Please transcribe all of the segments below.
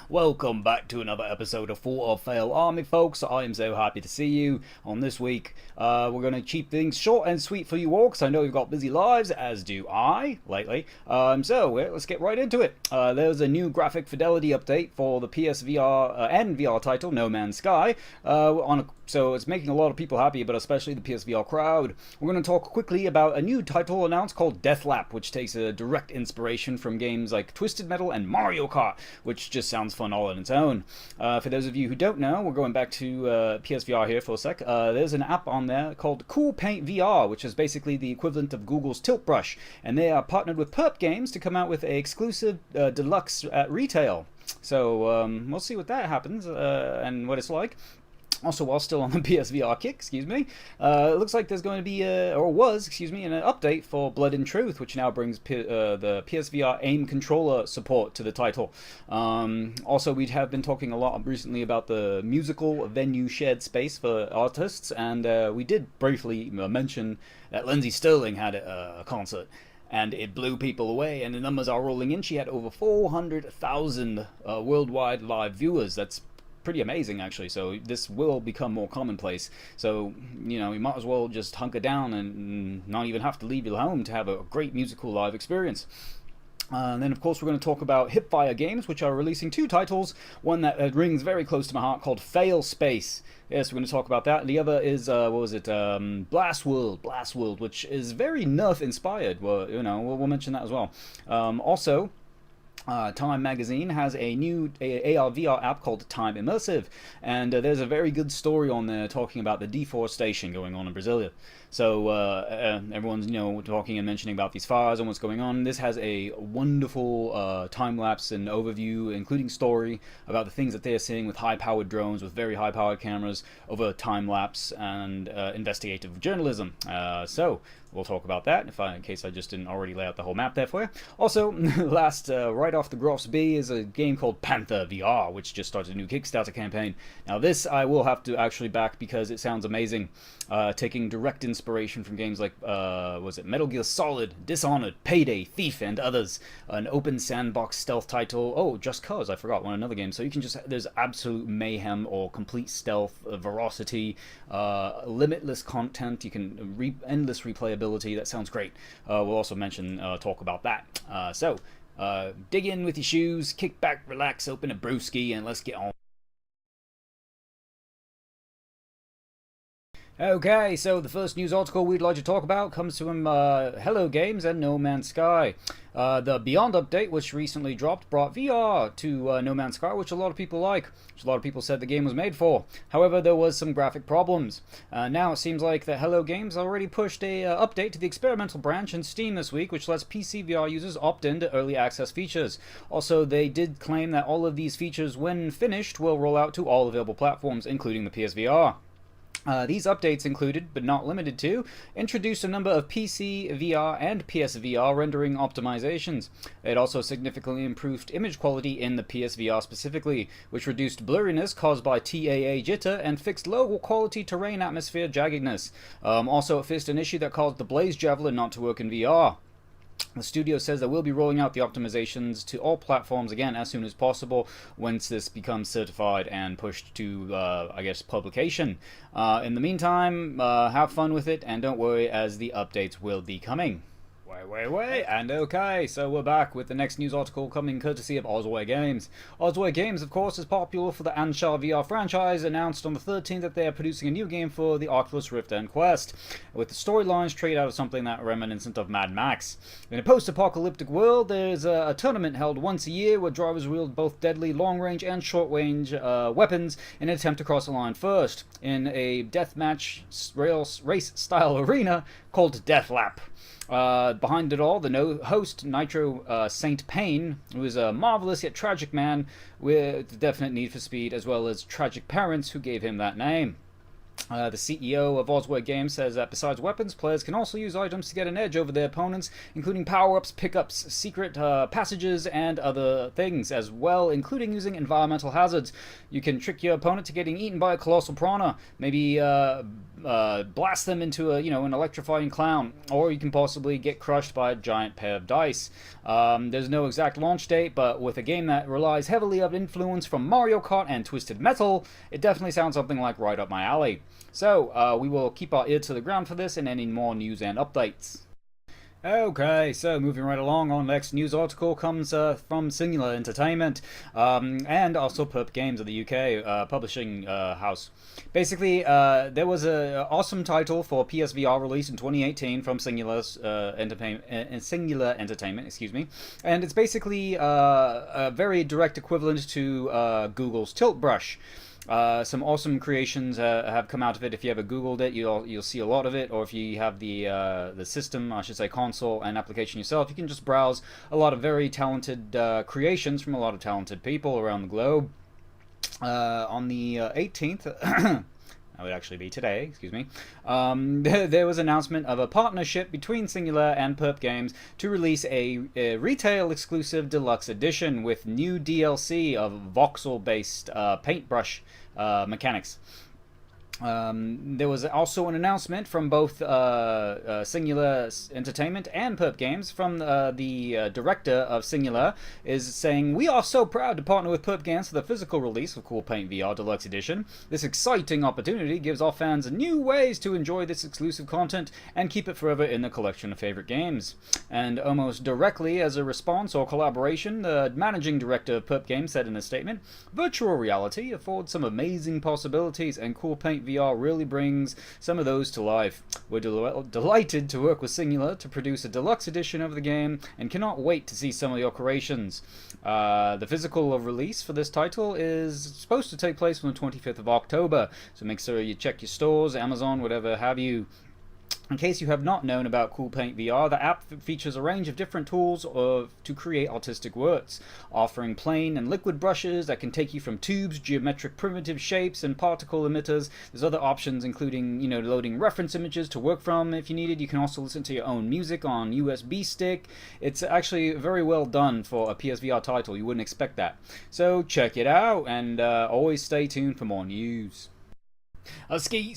Welcome back to another episode of Full of Fail Army, folks. I am so happy to see you on this week. We're going to keep things short and sweet for you all, because I know you've got busy lives, as do I, lately. Let's get right into it. There's a new graphic fidelity update for the PSVR and VR title, No Man's Sky, so it's making a lot of people happy, but especially the PSVR crowd. We're going to talk quickly about a new title announced called DeathLap, which takes a direct inspiration from games like Twisted Metal and Mario Kart, which just sounds fun all on its own. For those of you who don't know, we're going back to PSVR here for a sec. There's an app on there called CoolPaint VR, which is basically the equivalent of Google's Tilt Brush, and they are partnered with Games to come out with an exclusive deluxe at retail. So we'll see what that happens and what it's like. Also, while still on the PSVR kick, it looks like there's going to be, an update for Blood&Truth, which now brings the PSVR Aim controller support to the title. Also, we have been talking a lot recently about the musical venue shared space for artists, and we did briefly mention that Lindsey Stirling had a concert. And it blew people away, and the numbers are rolling in. She had over 400,000 worldwide live viewers. That's pretty amazing, actually. So this will become more commonplace. So, you might as well just hunker down and not even have to leave your home to have a great musical live experience. And then, of course, we're going to talk about Hipfire Games, which are releasing two titles. One that rings very close to my heart, called Fail Space. Yes, we're going to talk about that. The other is, Blast World, which is very Nerf inspired. Well, we'll mention that as well. Also, Time Magazine has a new AR/VR app called TIME Immersive, and there's a very good story on there talking about the deforestation going on in Brazil. So everyone's talking and mentioning about these fires and what's going on. This has a wonderful time lapse and overview, including story about the things that they're seeing with high-powered drones, with very high-powered cameras, over time lapse and investigative journalism. So we'll talk about that in case I just didn't already lay out the whole map there for you. Also, right off the Groff's B is a game called Panther VR, which just started a new Kickstarter campaign. Now this I will have to actually back because it sounds amazing, taking direct inspiration from games like Metal Gear Solid, Dishonored, Payday, Thief, and others. An open sandbox stealth title. Oh, Just Cause, I forgot another game. So you can there's absolute mayhem or complete stealth, veracity, limitless content. You can endless replayability. That sounds great. We'll also talk about that. So dig in with your shoes, kick back, relax, open a brewski, and let's get on. Okay, so the first news article we'd like to talk about comes from Hello Games and No Man's Sky. The Beyond update, which recently dropped, brought VR to No Man's Sky, which a lot of people like, which a lot of people said the game was made for. However, there was some graphic problems. Now it seems like that Hello Games already pushed a update to the experimental branch in Steam this week, which lets PC VR users opt in to early access features. Also, they did claim that all of these features, when finished, will roll out to all available platforms, including the PSVR. These updates included, but not limited to, introduced a number of PC, VR, and PSVR rendering optimizations. It also significantly improved image quality in the PSVR specifically, which reduced blurriness caused by TAA jitter and fixed low-quality terrain atmosphere jaggedness. Also, it fixed an issue that caused the Blaze Javelin not to work in VR. The studio says they will be rolling out the optimizations to all platforms again as soon as possible once this becomes certified and pushed to, publication. In the meantime, have fun with it, and don't worry, as the updates will be coming. And okay, so we're back with the next news article coming courtesy of Osway Games. Osway Games, of course, is popular for the Anshar VR franchise, announced on the 13th that they are producing a new game for the Oculus Rift and Quest, with the storylines straight out of something that reminiscent of Mad Max. In a post-apocalyptic world, there's a tournament held once a year where drivers wield both deadly long-range and short-range weapons in an attempt to cross the line first, in a deathmatch race-style arena called DeathLap. Behind it all, the host, Nitro Saint Payne, who is a marvelous yet tragic man with definite need for speed, as well as tragic parents who gave him that name. The CEO of Oswald Games says that besides weapons, players can also use items to get an edge over their opponents, including power-ups, pickups, secret passages, and other things as well, including using environmental hazards. You can trick your opponent to getting eaten by a colossal piranha, maybe blast them into an electrifying clown, or you can possibly get crushed by a giant pair of dice. There's no exact launch date, but with a game that relies heavily on influence from Mario Kart and Twisted Metal, it definitely sounds something like right up my alley. So, we will keep our ear to the ground for this and any more news and updates. Okay, so moving right along, our next news article comes from Singular Entertainment and also Perp Games of the UK publishing house. Basically, there was an awesome title for PSVR release in 2018 from Singular Entertainment, excuse me, and it's basically a very direct equivalent to Google's Tilt Brush. Some awesome creations have come out of it. If you ever Googled it, you'll see a lot of it. Or if you have the system, I should say console and application yourself, you can just browse a lot of very talented creations from a lot of talented people around the globe. On the 18th. That would actually be today, excuse me. There was an announcement of a partnership between Singular and Perp Games to release a retail-exclusive deluxe edition with new DLC of voxel-based paintbrush mechanics. There was also an announcement from both Singular Entertainment and Perp Games from the director of Singular is saying, "We are so proud to partner with Perp Games for the physical release of CoolPaint VR Deluxe Edition. This exciting opportunity gives our fans new ways to enjoy this exclusive content and keep it forever in the collection of favorite games." And almost directly as a response or collaboration, the managing director of Perp Games said in a statement, "Virtual reality affords some amazing possibilities, and CoolPaint VR really brings some of those to life. We're delighted to work with Singular to produce a deluxe edition of the game and cannot wait to see some of your creations." The physical release for this title is supposed to take place on the 25th of October, so make sure you check your stores, Amazon, whatever have you. In case you have not known about CoolPaint VR, the app features a range of different tools to create artistic works, offering plain and liquid brushes that can take you from tubes, geometric primitive shapes, and particle emitters. There's other options including, loading reference images to work from if you needed. You can also listen to your own music on USB stick. It's actually very well done for a PSVR title. You wouldn't expect that. So check it out, and always stay tuned for more news. Skeet.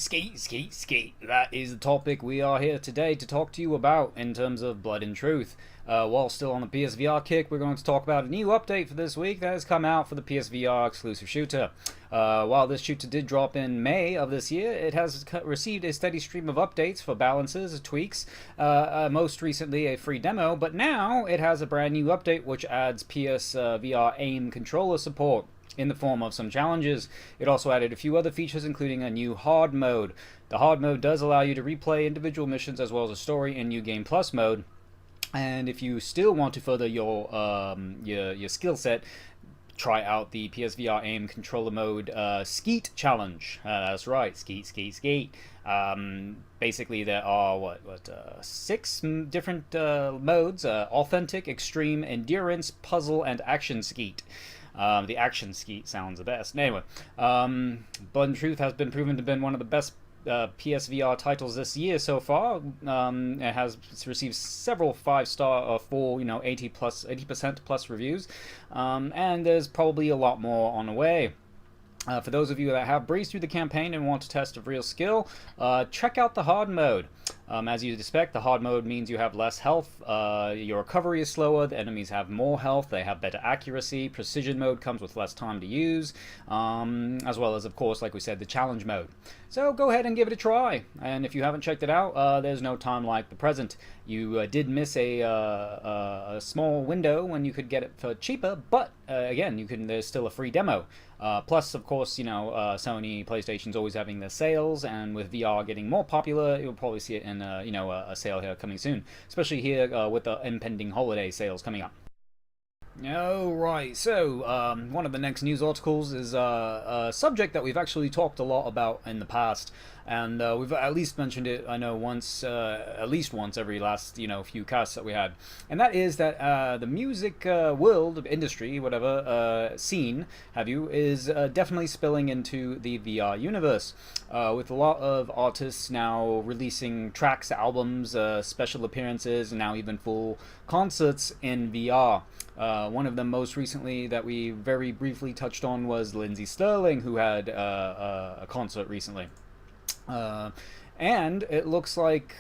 That is the topic we are here today to talk to you about in terms of Blood&Truth. While still on the PSVR kick, we're going to talk about a new update for this week that has come out for the PSVR exclusive shooter. While this shooter did drop in May of this year, it has received a steady stream of updates for balances, tweaks, most recently a free demo, but now it has a brand new update which adds PSVR Aim controller support in the form of some challenges. It also added a few other features, including a new hard mode. The hard mode does allow you to replay individual missions as well as a story in New Game Plus mode. And if you still want to further your skill set, try out the PSVR Aim controller mode Skeet challenge. That's right, Skeet. Basically, there are 6 different modes: authentic, extreme, endurance, puzzle, and action Skeet. The action Skeet sounds the best. Anyway, Blood&Truth has been proven to have been one of the best PSVR titles this year so far. It has received several 5-star or 80% plus reviews, and there's probably a lot more on the way. For those of you that have breezed through the campaign and want to test a real skill, check out the hard mode. As you'd expect, the hard mode means you have less health, your recovery is slower, the enemies have more health, they have better accuracy, precision mode comes with less time to use, as well as, of course, like we said, the challenge mode. So go ahead and give it a try, and if you haven't checked it out, there's no time like the present. You did miss a small window when you could get it for cheaper, but again, there's still a free demo. Plus, of course, Sony, PlayStation's always having their sales, and with VR getting more popular, you'll probably see it in a sale here coming soon, especially here with the impending holiday sales coming up. Alright, so one of the next news articles is a subject that we've actually talked a lot about in the past. and we've at least mentioned it, I know, once, at least once every last, few casts that we had, and that is that the music world, industry, whatever, scene, have you, is definitely spilling into the VR universe, with a lot of artists now releasing tracks, albums, special appearances, and now even full concerts in VR. One of them most recently that we very briefly touched on was Lindsey Stirling, who had a concert recently. And it looks like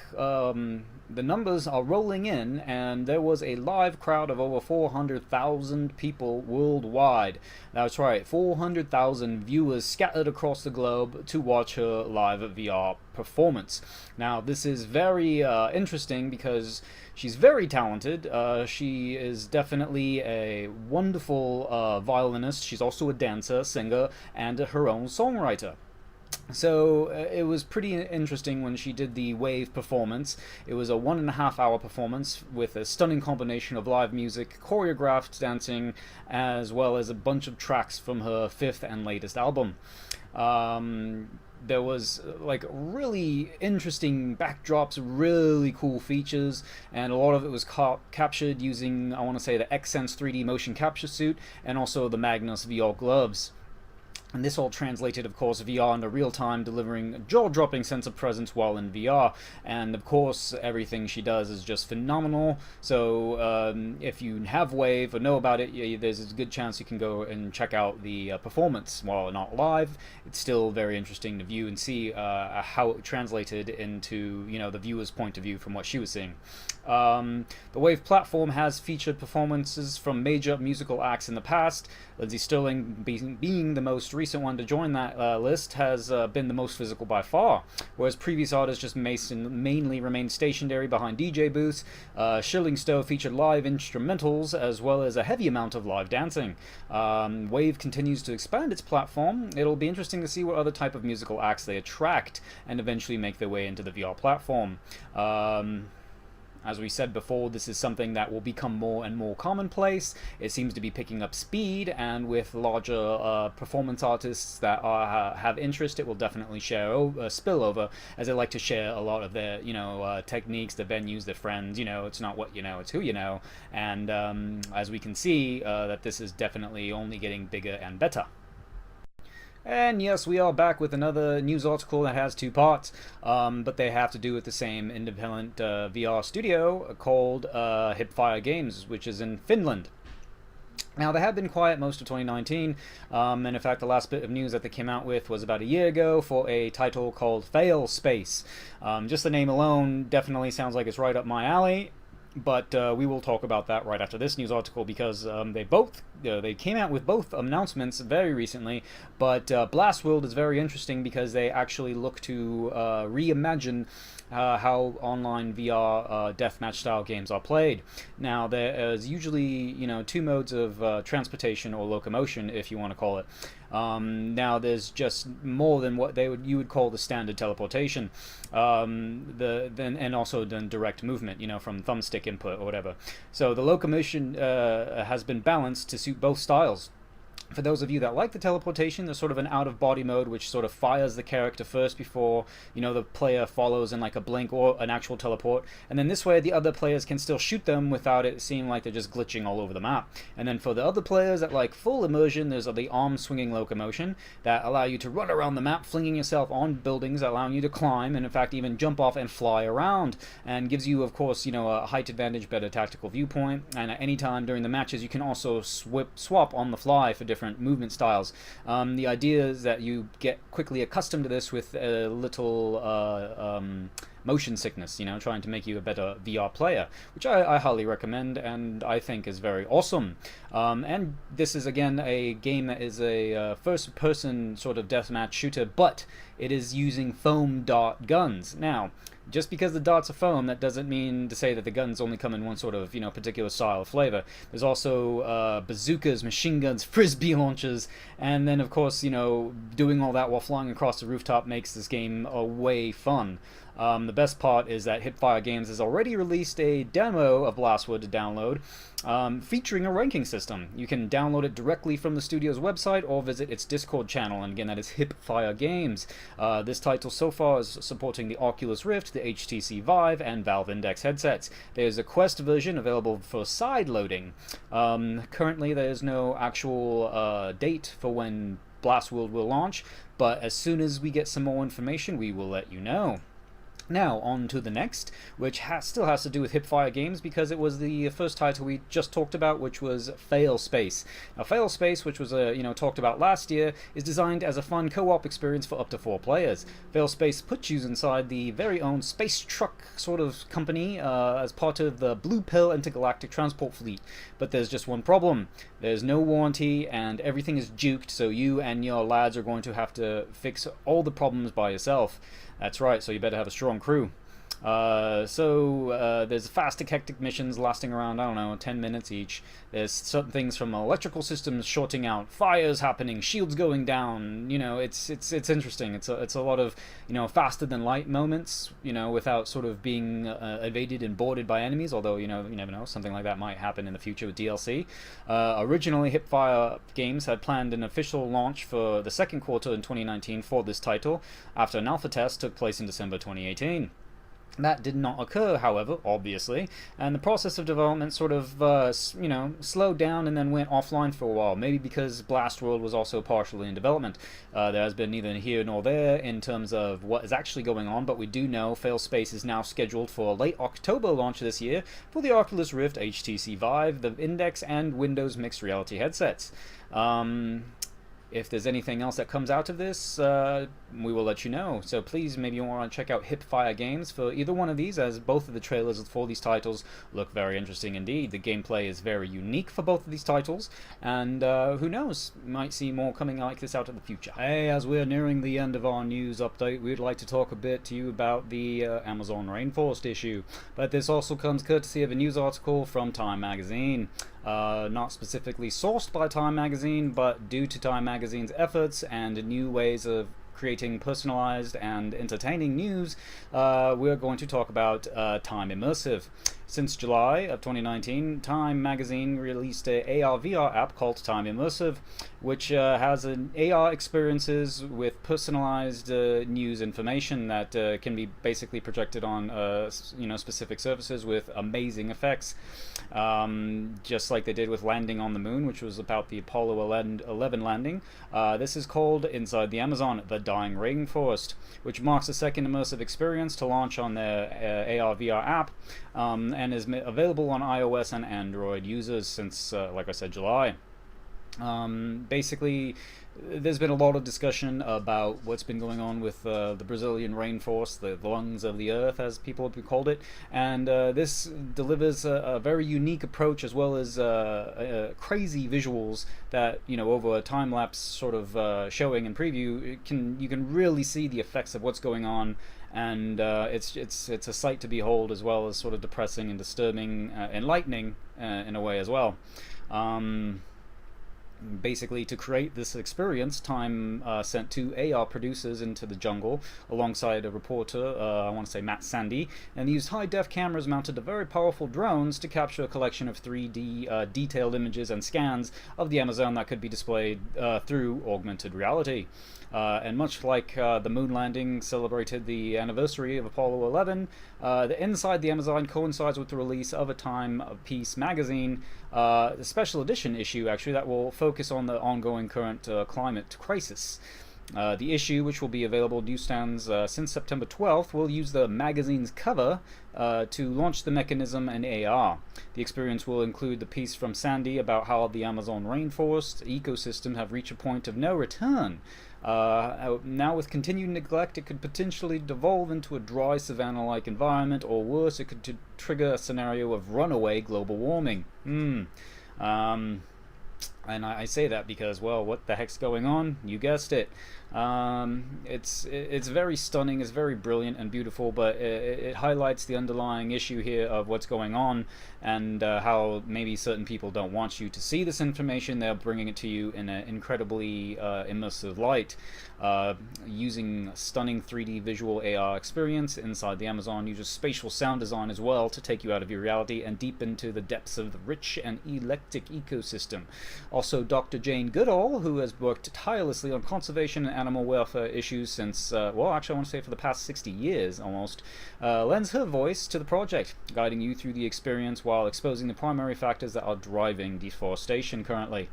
the numbers are rolling in, and there was a live crowd of over 400,000 people worldwide. That's right, 400,000 viewers scattered across the globe to watch her live VR performance. Now, this is very interesting because she's very talented. She is definitely a wonderful violinist. She's also a dancer, singer, and her own songwriter. So it was pretty interesting when she did the Wave performance. It was a 1.5 hour performance with a stunning combination of live music, choreographed dancing, as well as a bunch of tracks from her 5th and latest album. There was like really interesting backdrops, really cool features, and a lot of it was captured using, I want to say, the Xsense 3D motion capture suit and also the Magnus VR gloves. And this all translated, of course, VR into real time, delivering a jaw-dropping sense of presence while in VR. And of course, everything she does is just phenomenal. So if you have Wave or know about it, there's a good chance you can go and check out the performance. While not live, it's still very interesting to view and see how it translated into, the viewer's point of view from what she was seeing. The Wave platform has featured performances from major musical acts in the past. Lindsey Stirling being the most recent one to join that list has been the most physical by far, whereas previous artists just mainly remained stationary behind DJ booths. Shilling Stowe featured live instrumentals as well as a heavy amount of live dancing. Wave continues to expand its platform. It'll be interesting to see what other type of musical acts they attract and eventually make their way into the VR platform. As we said before, this is something that will become more and more commonplace. It seems to be picking up speed, and with larger performance artists that have interest, it will definitely spill over, as they like to share a lot of their, techniques, their venues, their friends. It's not what you know, it's who you know. And as we can see, that this is definitely only getting bigger and better. And yes, we are back with another news article that has 2 parts, but they have to do with the same independent VR studio called Hipfire Games, which is in Finland. Now, they have been quiet most of 2019, and in fact the last bit of news that they came out with was about a year ago for a title called Fail Space. Just the name alone definitely sounds like it's right up my alley. But we will talk about that right after this news article, because they came out with both announcements very recently. But Blast World is very interesting because they actually look to reimagine how online VR deathmatch style games are played. Now, there is usually 2 modes of transportation or locomotion, if you want to call it. Now there's just more than what you would call the standard teleportation, and also then direct movement, from thumbstick input or whatever. So the locomotion has been balanced to suit both styles. For those of you that like the teleportation, there's sort of an out-of-body mode which sort of fires the character first before, the player follows in like a blink or an actual teleport. And then this way, the other players can still shoot them without it seeming like they're just glitching all over the map. And then for the other players that like full immersion, there's the arm-swinging locomotion that allow you to run around the map, flinging yourself on buildings, allowing you to climb, and in fact even jump off and fly around. And gives you, of course, a height advantage, better tactical viewpoint. And at any time during the matches, you can also swap on the fly for different movement styles. The idea is that you get quickly accustomed to this with a little motion sickness, trying to make you a better VR player, which I highly recommend and I think is very awesome. And this is again a game that is a first-person sort of deathmatch shooter, but it is using foam dart guns. Now, just because the darts are foam, that doesn't mean to say that the guns only come in one sort of, particular style or flavor. There's also bazookas, machine guns, frisbee launchers, and then, of course, doing all that while flying across the rooftop makes this game way fun. The best part is that Hipfire Games has already released a demo of Blastwood to download, featuring a ranking system. You can download it directly from the studio's website or visit its Discord channel, and again, that is Hipfire Games. This title so far is supporting the Oculus Rift, the HTC Vive, and Valve Index headsets. There's a Quest version available for side loading. Currently, there is no actual date for when Blastwood will launch, but as soon as we get some more information, we will let you know. Now, on to the next, which still has to do with Hipfire Games, because it was the first title we just talked about, which was Failspace. Now, Failspace, which was talked about last year, is designed as a fun co-op experience for up to 4 players. Failspace puts you inside the very own space truck sort of company as part of the Blue Pill intergalactic transport fleet. But there's just one problem. There's no warranty, and everything is juked, so you and your lads are going to have to fix all the problems by yourself. That's right, so you better have a strong crew. There's fast hectic missions lasting around, 10 minutes each. There's certain things from electrical systems shorting out, fires happening, shields going down. It's interesting. It's a lot of faster than light moments. Without sort of being evaded and boarded by enemies. Although you never know, something like that might happen in the future with DLC. Originally, Hipfire Games had planned an official launch for the second quarter in 2019 for this title, after an alpha test took place in December 2018. That did not occur, however, obviously, and the process of development sort of, slowed down and then went offline for a while, maybe because Blastworld was also partially in development. There has been neither here nor there in terms of what is actually going on, but we do know Failspace is now scheduled for a late October launch this year for the Oculus Rift, HTC Vive, the Index, and Windows Mixed Reality headsets. If there's anything else that comes out of this, we will let you know. So please, maybe you want to check out Hipfire Games for either one of these, as both of the trailers for these titles look very interesting indeed. The gameplay is very unique for both of these titles, and who knows, we might see more coming like this out in the future. Hey, as we're nearing the end of our news update, we'd like to talk a bit to you about the Amazon Rain Forrest issue. But this also comes courtesy of a news article from Time Magazine. Not specifically sourced by Time Magazine, but due to Time Magazine's efforts and new ways of creating personalized and entertaining news, we're going to talk about TIME Immersive. Since July of 2019, Time Magazine released a AR/VR app called TIME Immersive, which has an AR experiences with personalized news information that can be basically projected on specific surfaces with amazing effects, just like they did with Landing on the Moon, which was about the Apollo 11 landing. This is called Inside the Amazon, the Dying Rain Forrest, which marks the second immersive experience to launch on their AR/VR app, and is available on iOS and Android users since, like I said, July. Basically, there's been a lot of discussion about what's been going on with the Brazilian Rain Forrest, the lungs of the earth, as people have called it, and this delivers a very unique approach, as well as crazy visuals that, over a time-lapse sort of showing and preview, you can really see the effects of what's going on, and it's a sight to behold, as well as sort of depressing and disturbing, enlightening in a way as well. Basically, to create this experience, Time sent 2 AR producers into the jungle alongside a reporter, I want to say Matt Sandy, and they used high-def cameras mounted to very powerful drones to capture a collection of 3D detailed images and scans of the Amazon that could be displayed through augmented reality. And much like the moon landing celebrated the anniversary of Apollo 11, the Inside the Amazon coincides with the release of a Time Piece magazine, the special edition issue actually, that will focus on the ongoing current climate crisis. The issue, which will be available newsstands since September 12th, will use the magazine's cover to launch the mechanism and AR. The experience will include the piece from Sandy about how the Amazon rainforest ecosystem have reached a point of no return. Now with continued neglect, it could potentially devolve into a dry savanna-like environment, or worse, it could trigger a scenario of runaway global warming. And I say that because, well, what the heck's going on? You guessed it. It's very stunning, it's very brilliant and beautiful, but it highlights the underlying issue here of what's going on, and how maybe certain people don't want you to see this information. They're bringing it to you in an incredibly immersive light, using stunning 3D visual AR experience inside the Amazon. Uses spatial sound design as well to take you out of your reality and deep into the depths of the rich and eclectic ecosystem. Also, Dr. Jane Goodall, who has worked tirelessly on conservation and animal welfare issues since, well, actually I want to say for the past 60 years almost, lends her voice to the project, guiding you through the experience while exposing the primary factors that are driving deforestation currently.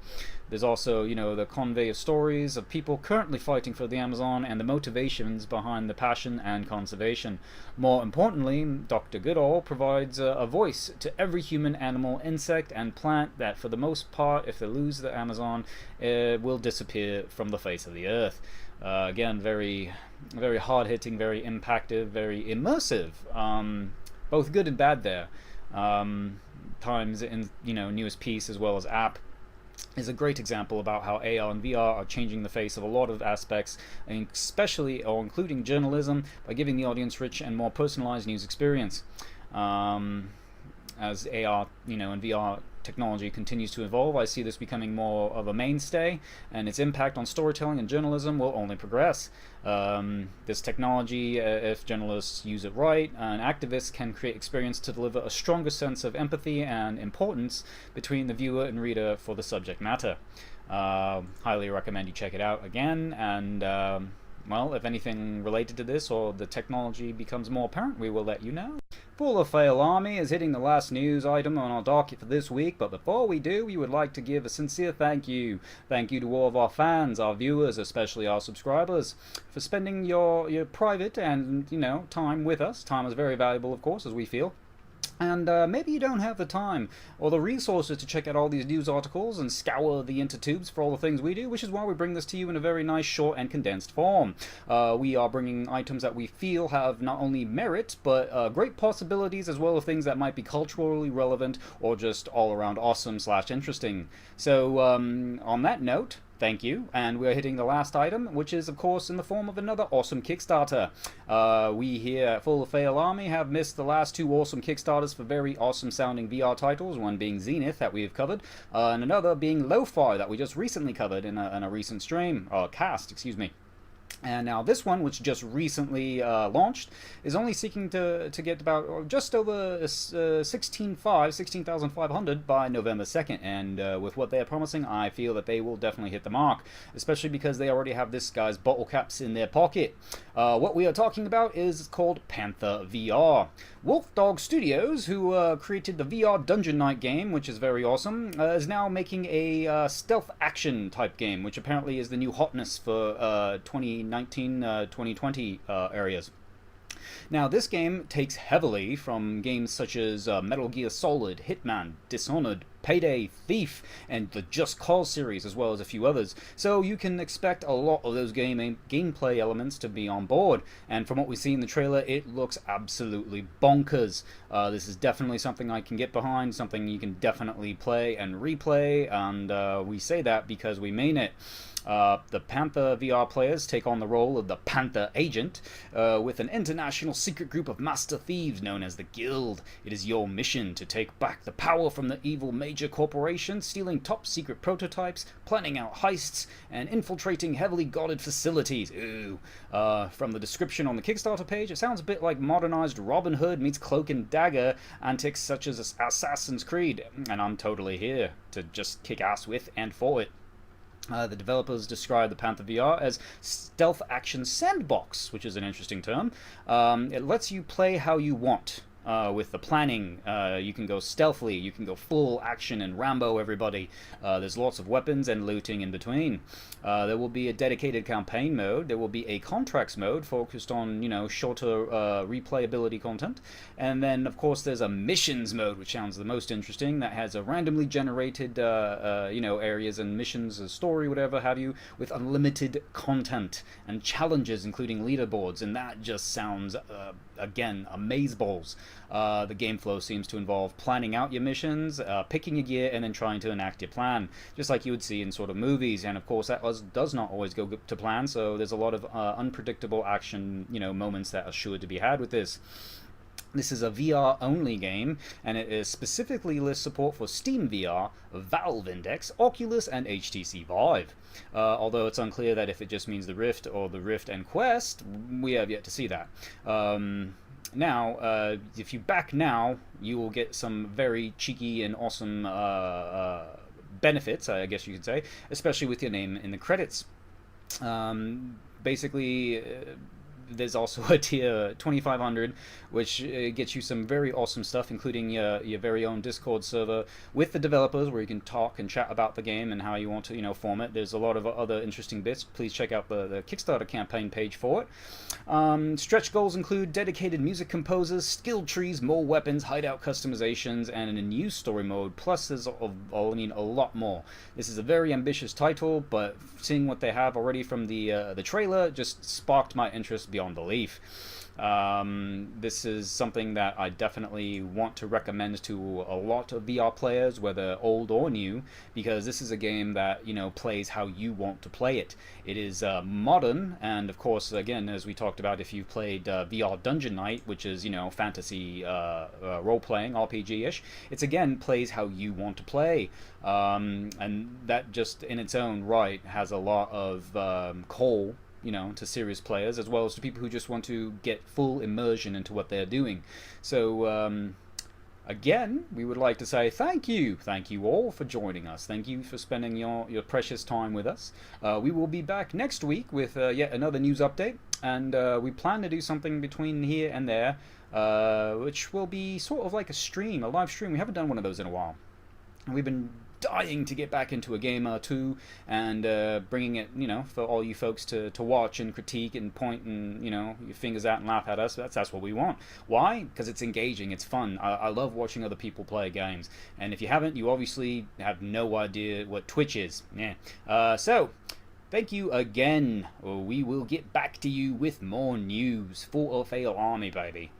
There's also, you know, the convey of stories of people currently fighting for the Amazon and the motivations behind the passion and conservation. More importantly, Dr. Goodall provides a voice to every human, animal, insect, and plant that, for the most part, if they lose the Amazon, will disappear from the face of the earth. Again, very, very hard-hitting, very impactful, very immersive. Both good and bad there. Times in, you know, newest piece as well as app is a great example about how AR and VR are changing the face of a lot of aspects, especially or including journalism, by giving the audience rich and more personalized news experience. As AR, you know, and VR technology continues to evolve, I see this becoming more of a mainstay, and its impact on storytelling and journalism will only progress. This technology, if journalists use it right, and activists can create experience to deliver a stronger sense of empathy and importance between the viewer and reader for the subject matter. Highly recommend you check it out again, and well, if anything related to this or the technology becomes more apparent, we will let you know. Full of Fail Army is hitting the last news item on our docket for this week, but before we do, we would like to give a sincere thank you. Thank you to all of our fans, our viewers, especially our subscribers, for spending your private and, you know, time with us. Time is very valuable, of course, as we feel. And maybe you don't have the time or the resources to check out all these news articles and scour the intertubes for all the things we do, which is why we bring this to you in a very nice, short and condensed form. We are bringing items that we feel have not only merit, but great possibilities, as well as things that might be culturally relevant or just all-around awesome/interesting. So on that note, thank you, and we're hitting the last item, which is, of course, in the form of another awesome Kickstarter. We here at Full of Fail Army have missed the last two awesome Kickstarters for very awesome-sounding VR titles, one being Zenith, that we have covered, and another being Lo-Fi, that we just recently covered in a recent stream, or cast, excuse me. And now this one, which just recently launched, is only seeking to get about just over 16,500 by November 2nd. And with what they are promising, I feel that they will definitely hit the mark, especially because they already have this guy's bottle caps in their pocket. What we are talking about is called Panther VR. Wolfdog Studios, who created the VR Dungeon Knight game, which is very awesome, is now making a stealth action type game, which apparently is the new hotness for 2019-2020 areas. Now, this game takes heavily from games such as Metal Gear Solid, Hitman, Dishonored, Payday, Thief, and the Just Cause series, as well as a few others. So you can expect a lot of those gameplay elements to be on board. And from what we see in the trailer, it looks absolutely bonkers. This is definitely something I can get behind, something you can definitely play and replay, and we say that because we mean it. The Panther VR players take on the role of the Panther Agent with an international secret group of master thieves known as the Guild. It is your mission to take back the power from the evil major corporations, stealing top secret prototypes, planning out heists, and infiltrating heavily guarded facilities. Ooh. From the description on the Kickstarter page, it sounds a bit like modernized Robin Hood meets Cloak and Dagger antics such as Assassin's Creed, and I'm totally here to just kick ass with and for it. The developers describe the Panther VR as stealth action sandbox, which is an interesting term. It lets you play how you want. With the planning, you can go stealthily, you can go full action and Rambo everybody. There's lots of weapons and looting in between. There will be a dedicated campaign mode. There will be a contracts mode focused on, you know, shorter replayability content. And then, of course, there's a missions mode, which sounds the most interesting. That has a randomly generated, you know, areas and missions, a story, whatever have you, with unlimited content and challenges, including leaderboards. And that just sounds, again, amazeballs. The game flow seems to involve planning out your missions, picking your gear, and then trying to enact your plan, just like you would see in sort of movies. And of course, that does not always go to plan, so there's a lot of unpredictable action, moments that are sure to be had with this. This is a VR only game, and it is specifically lists support for Steam VR, Valve Index, Oculus, and HTC Vive. Although it's unclear that if it just means the Rift or the Rift and Quest, we have yet to see that. Now, if you back now, you will get some very cheeky and awesome benefits, I guess you could say, especially with your name in the credits. Basically, there's also a tier 2500, which gets you some very awesome stuff, including your very own Discord server with the developers, where you can talk and chat about the game and how you want to form it. There's a lot of other interesting bits. Please check out the Kickstarter campaign page for it. Stretch goals include dedicated music composers, skill trees, more weapons, hideout customizations, and a new story mode. Plus, there's a lot more. This is a very ambitious title, but seeing what they have already from the trailer just sparked my interest beyond belief. This is something that I definitely want to recommend to a lot of VR players, whether old or new, because this is a game that plays how you want to play it. It is modern, and of course, again, as we talked about, if you've played VR Dungeon Night, which is fantasy role-playing RPG-ish, it's again plays how you want to play, and that just in its own right has a lot of call to serious players, as well as to people who just want to get full immersion into what they're doing. So, again, we would like to say thank you all for joining us. Thank you for spending your precious time with us. We will be back next week with yet another news update, and we plan to do something between here and there, which will be sort of like a live stream. We haven't done one of those in a while, and we've been dying to get back into a game or two, and bringing it, for all you folks to watch and critique and point and, your fingers out and laugh at us. That's what we want. Why? Because it's engaging, it's fun. I love watching other people play games. And if you haven't, you obviously have no idea what Twitch is. Yeah. So, thank you again. We will get back to you with more news. Full or fail army, baby.